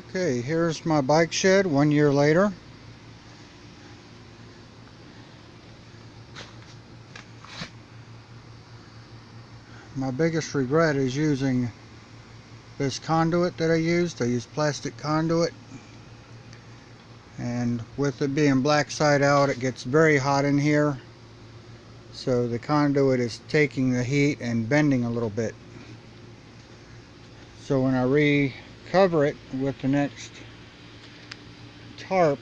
Okay, here's my bike shed 1 year later. My biggest regret is using this conduit that I used. I used plastic conduit, and with it being black side out, it gets very hot in here, so the conduit is taking the heat and bending a little bit. So when I recover it with the next tarp,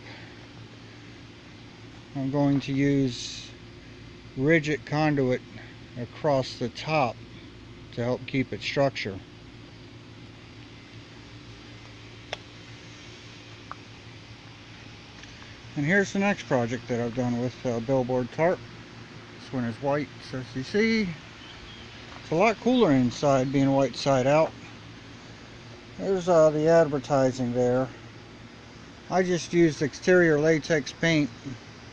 I'm going to use rigid conduit across the top to help keep its structure. And here's the next project that I've done with billboard tarp. This one is white, so as you see, it's a lot cooler inside being white side out. There's the advertising there. I just used exterior latex paint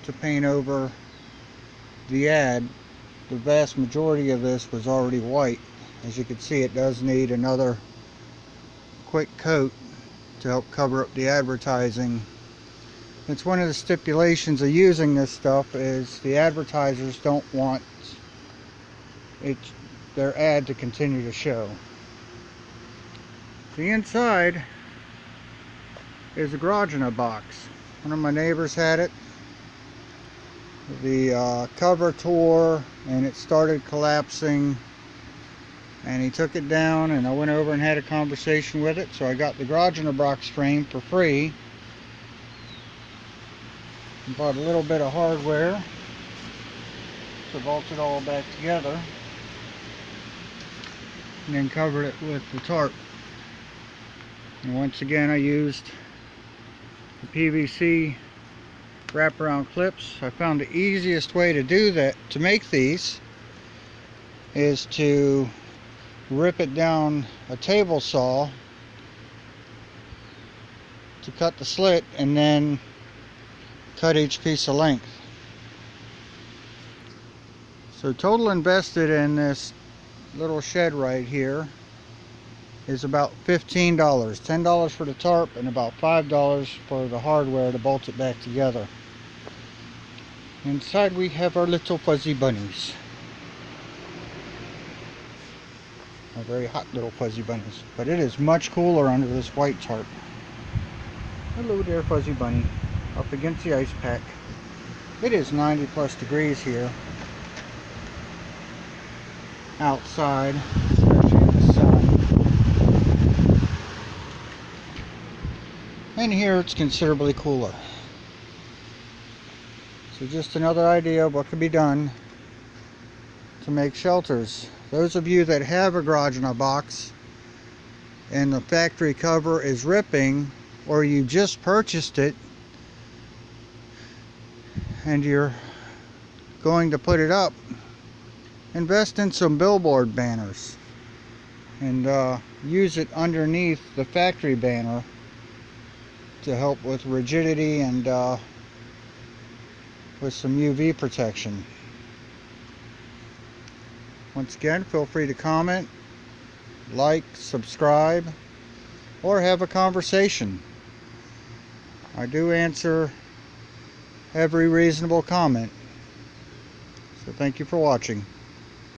to paint over the ad. The vast majority of this was already white. As you can see, it does need another quick coat to help cover up the advertising. It's one of the stipulations of using this stuff is the advertisers don't want their ad to continue to show. The inside is a garage in a box. One of my neighbors had it. The cover tore and it started collapsing, and he took it down, and I went over and had a conversation with it. So I got the garage in a box frame for free. Bought a little bit of hardware to bolt it all back together, and then covered it with the tarp. And once again, I used the PVC wraparound clips. I found the easiest way to do that, to make these, is to rip it down a table saw to cut the slit, and then cut each piece of length. So total invested in this little shed right here is about $15. $10 for the tarp and about $5 for the hardware to bolt it back together. Inside we have our little fuzzy bunnies. Our very hot little fuzzy bunnies. But it is much cooler under this white tarp. Hello there, fuzzy bunny. Up against the ice pack. It is 90+ degrees here outside, especially in the sun. And here it's considerably cooler. So just another idea of what can be done to make shelters. Those of you that have a garage in a box and the factory cover is ripping, or you just purchased it and you're going to put it up, invest in some billboard banners and use it underneath the factory banner to help with rigidity and with some UV protection. Once again, feel free to comment, like, subscribe, or have a conversation. I do answer every reasonable comment. So thank you for watching.